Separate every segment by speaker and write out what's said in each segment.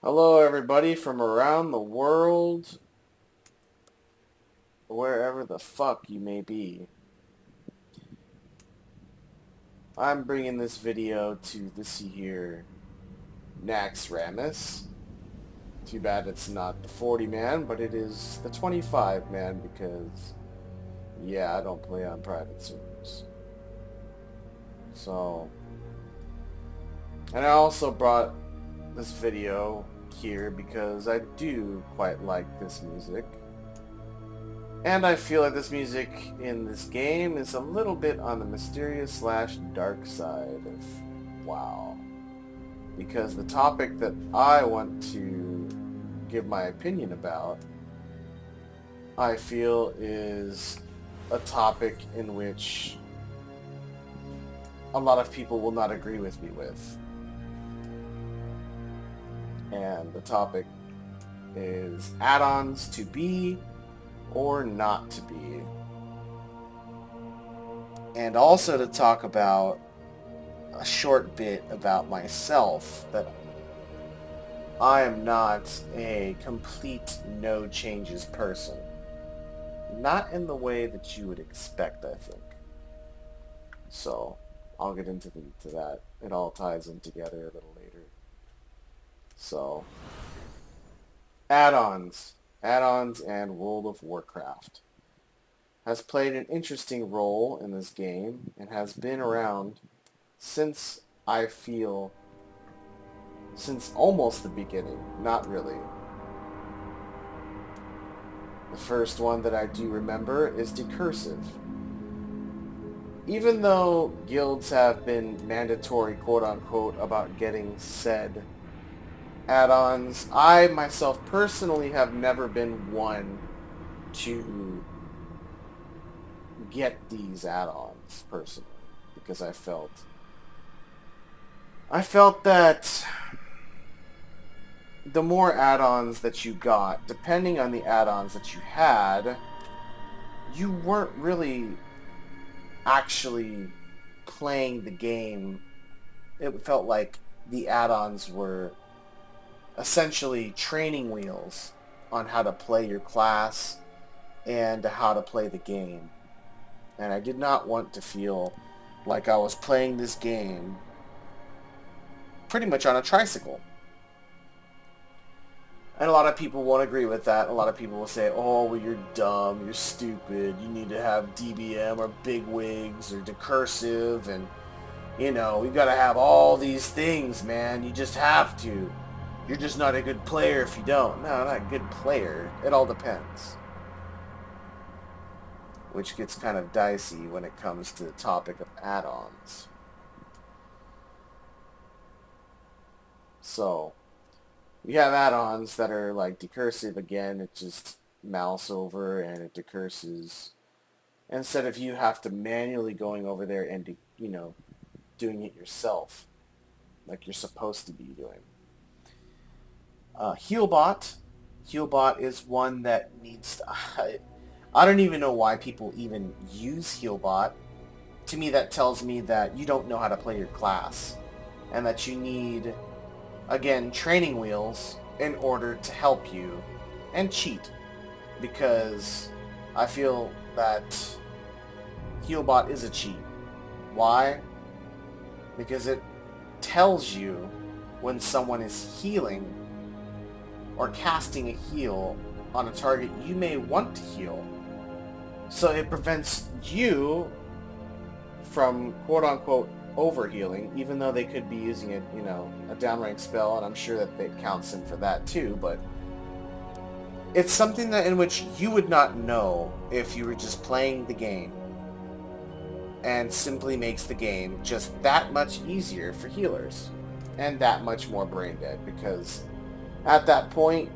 Speaker 1: Hello, everybody from around the world, wherever the fuck you may be. I'm bringing this video to this here Nax Ramus. Too bad it's not the 40 man, but it is the 25 man because, yeah, I don't play on private servers. So, and I also brought this video here because I do quite like this music. And I feel like this music in this game is a little bit on the mysterious slash dark side of WoW. Because the topic that I want to give my opinion about, I feel is a topic in which a lot of people will not agree with me with. And the topic is add-ons to be or not to be. And also to talk about a short bit about myself, that I am not a complete no changes person. Not in the way that you would expect, I think. So, I'll get into that. It all ties in together a little later. So, add-ons. Add-ons and World of Warcraft has played an interesting role in this game and has been around since I feel since almost the beginning. Not really. The first one that I do remember is decursive. Even though guilds have been mandatory, quote-unquote, about getting said add-ons, I myself personally have never been one to get these add-ons personally, because I felt that the more add-ons that you got, depending on the add-ons that you had, you weren't really actually playing the game. It felt like the add-ons were essentially training wheels on how to play your class and how to play the game. And I did not want to feel like I was playing this game pretty much on a tricycle. And a lot of people won't agree with that. A lot of people will say, oh, well, you're dumb, you're stupid, you need to have DBM or bigwigs or decursive, and, you gotta have all these things, man. You just have to. You're just not a good player if you don't. No, not a good player. It all depends. Which gets kind of dicey when it comes to the topic of add-ons. So, you have add-ons that are like decursive again. It just mouse over and it decurses. Instead of you have to manually going over there and, doing it yourself. Like you're supposed to be doing. Healbot. Healbot is one that needs to... I don't even know why people even use Healbot. To me, that tells me that you don't know how to play your class. And that you need, again, training wheels in order to help you. And cheat. Because I feel that Healbot is a cheat. Why? Because it tells you when someone is healing or casting a heal on a target you may want to heal. So it prevents you from quote-unquote overhealing, even though they could be using it, a downrank spell, and I'm sure that it counts in for that too, but it's something that in which you would not know if you were just playing the game, and simply makes the game just that much easier for healers, and that much more brain dead, because at that point,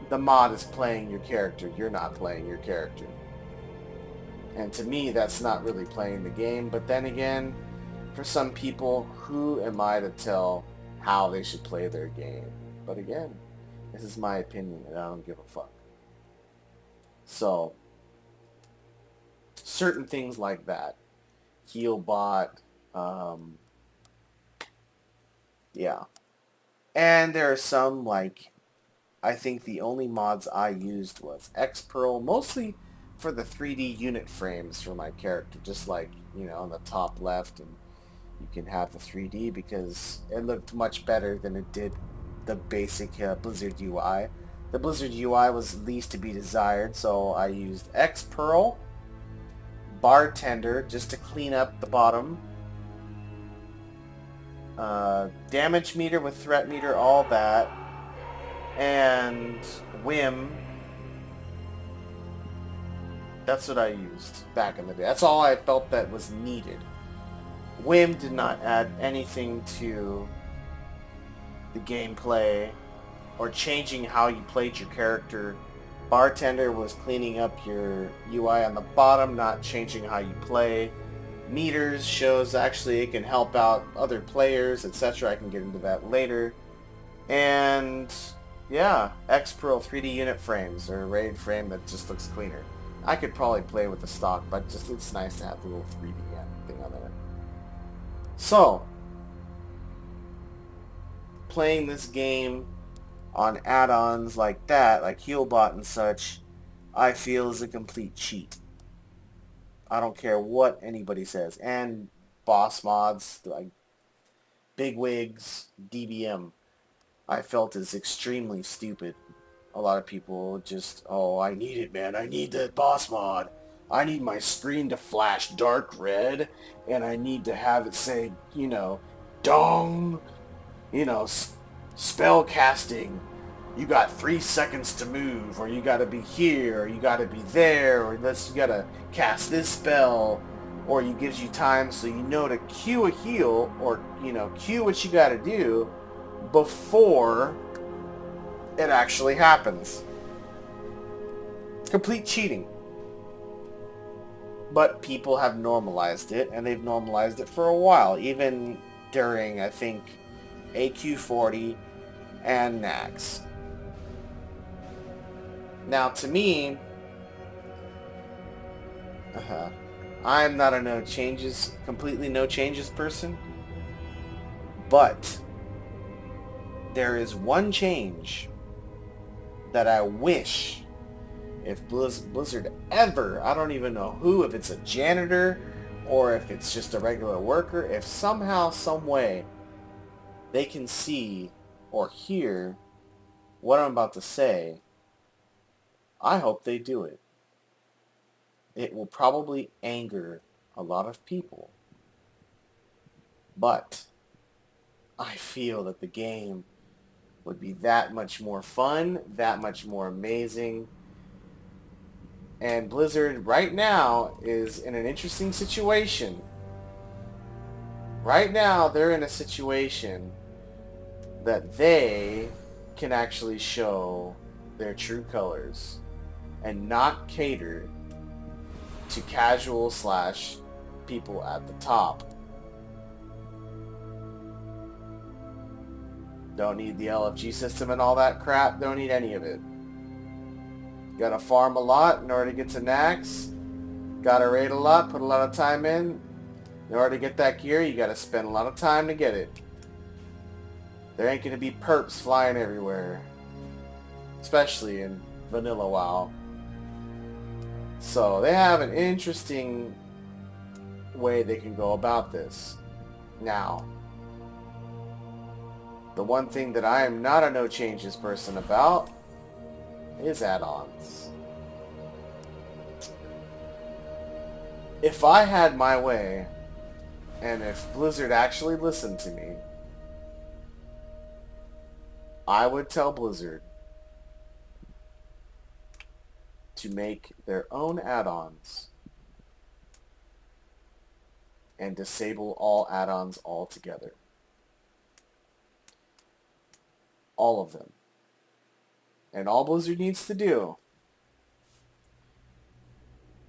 Speaker 1: the mod is playing your character. You're not playing your character. And to me, that's not really playing the game. But then again, for some people, who am I to tell how they should play their game? But again, this is my opinion, and I don't give a fuck. So, certain things like that. Healbot, yeah. And there are some, like, I think the only mods I used was Xpearl, mostly for the 3D unit frames for my character, just like, on the top left, and you can have the 3D because it looked much better than it did the basic Blizzard UI. The Blizzard UI was least to be desired, so I used Xpearl, Bartender, just to clean up the bottom, damage meter with threat meter, all that, and Whim. That's what I used back in the day. That's all I felt that was needed. Whim did not add anything to the gameplay or changing how you played your character. Bartender was cleaning up your UI on the bottom, not changing how you play. Meters shows actually it can help out other players, etc. I can get into that later. And yeah, Xpearl 3D unit frames, or a raid frame that just looks cleaner. I could probably play with the stock, but just it's nice to have the little 3D thing on there. So, playing this game on add-ons like that, like Healbot and such, I feel is a complete cheat. I don't care what anybody says. And boss mods, like Bigwigs, DBM, I felt is extremely stupid. A lot of people just, oh, I need it, man. I need the boss mod. I need my screen to flash dark red, and I need to have it say, dong, spell casting. You got 3 seconds to move, or you gotta be here, or you gotta be there, or you gotta cast this spell, or it gives you time so you know to cue a heal, or, cue what you gotta do before it actually happens. Complete cheating. But people have normalized it, and they've normalized it for a while, even during, I think, AQ40 and Nax. Now, to me, I'm not a completely no changes person, but there is one change that I wish, if Blizzard ever, I don't even know who, if it's a janitor or if it's just a regular worker, if somehow, some way, they can see or hear what I'm about to say, I hope they do it. It will probably anger a lot of people, but I feel that the game would be that much more fun, that much more amazing. And Blizzard right now is in an interesting situation. Right now they're in a situation that they can actually show their true colors and not cater to casual / people at the top. Don't need the LFG system and all that crap. Don't need any of it. You gotta farm a lot in order to get to Nax. Gotta raid a lot, put a lot of time in. In order to get that gear, you gotta spend a lot of time to get it. There ain't gonna be perps flying everywhere. Especially in vanilla WoW. So they have an interesting way they can go about this. Now, the one thing that I am not a no changes person about is add-ons. If I had my way, and if Blizzard actually listened to me, I would tell Blizzard to make their own add-ons and disable all add-ons altogether. All of them. And all Blizzard needs to do,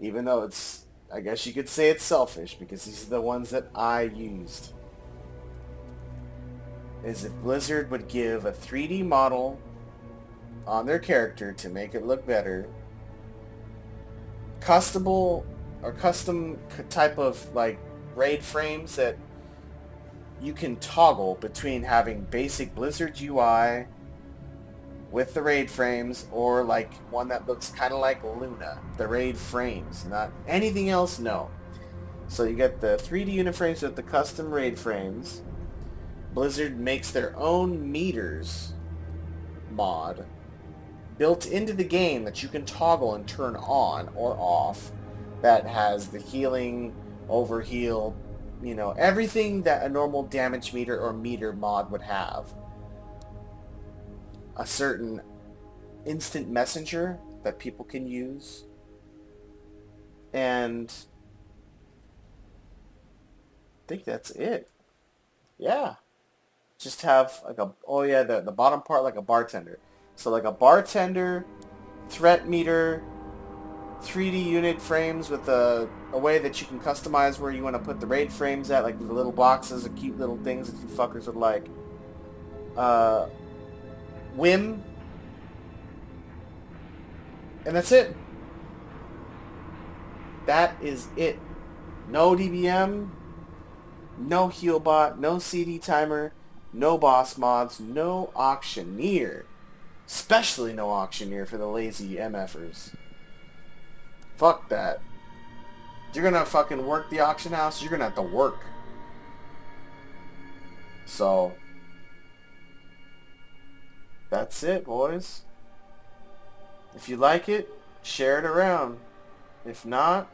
Speaker 1: even though it's, I guess you could say it's selfish because these are the ones that I used, is if Blizzard would give a 3D model on their character to make it look better, custom type of like raid frames that you can toggle between having basic Blizzard UI with the raid frames, or like one that looks kind of like Luna, the raid frames, not anything else, no. So you get the 3D unit frames with the custom raid frames. Blizzard makes their own meters mod built into the game that you can toggle and turn on or off, that has the healing, overheal, you know, everything that a normal damage meter or meter mod would have. A certain instant messenger that people can use. And I think that's it. Yeah. Just have like a, oh yeah, the bottom part like a bartender. So like a bartender, threat meter, 3D unit frames with a way that you can customize where you want to put the raid frames at, like the little boxes of cute little things that you fuckers would like. Whim. And that's it. That is it. No DBM, no healbot, no CD timer, no boss mods, no auctioneer. Especially no auctioneer for the lazy MFers. Fuck that. You're gonna fucking work the auction house, you're gonna have to work. So, that's it, boys. If you like it, share it around. If not,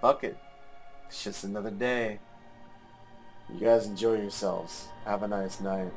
Speaker 1: fuck it. It's just another day. You guys enjoy yourselves. Have a nice night.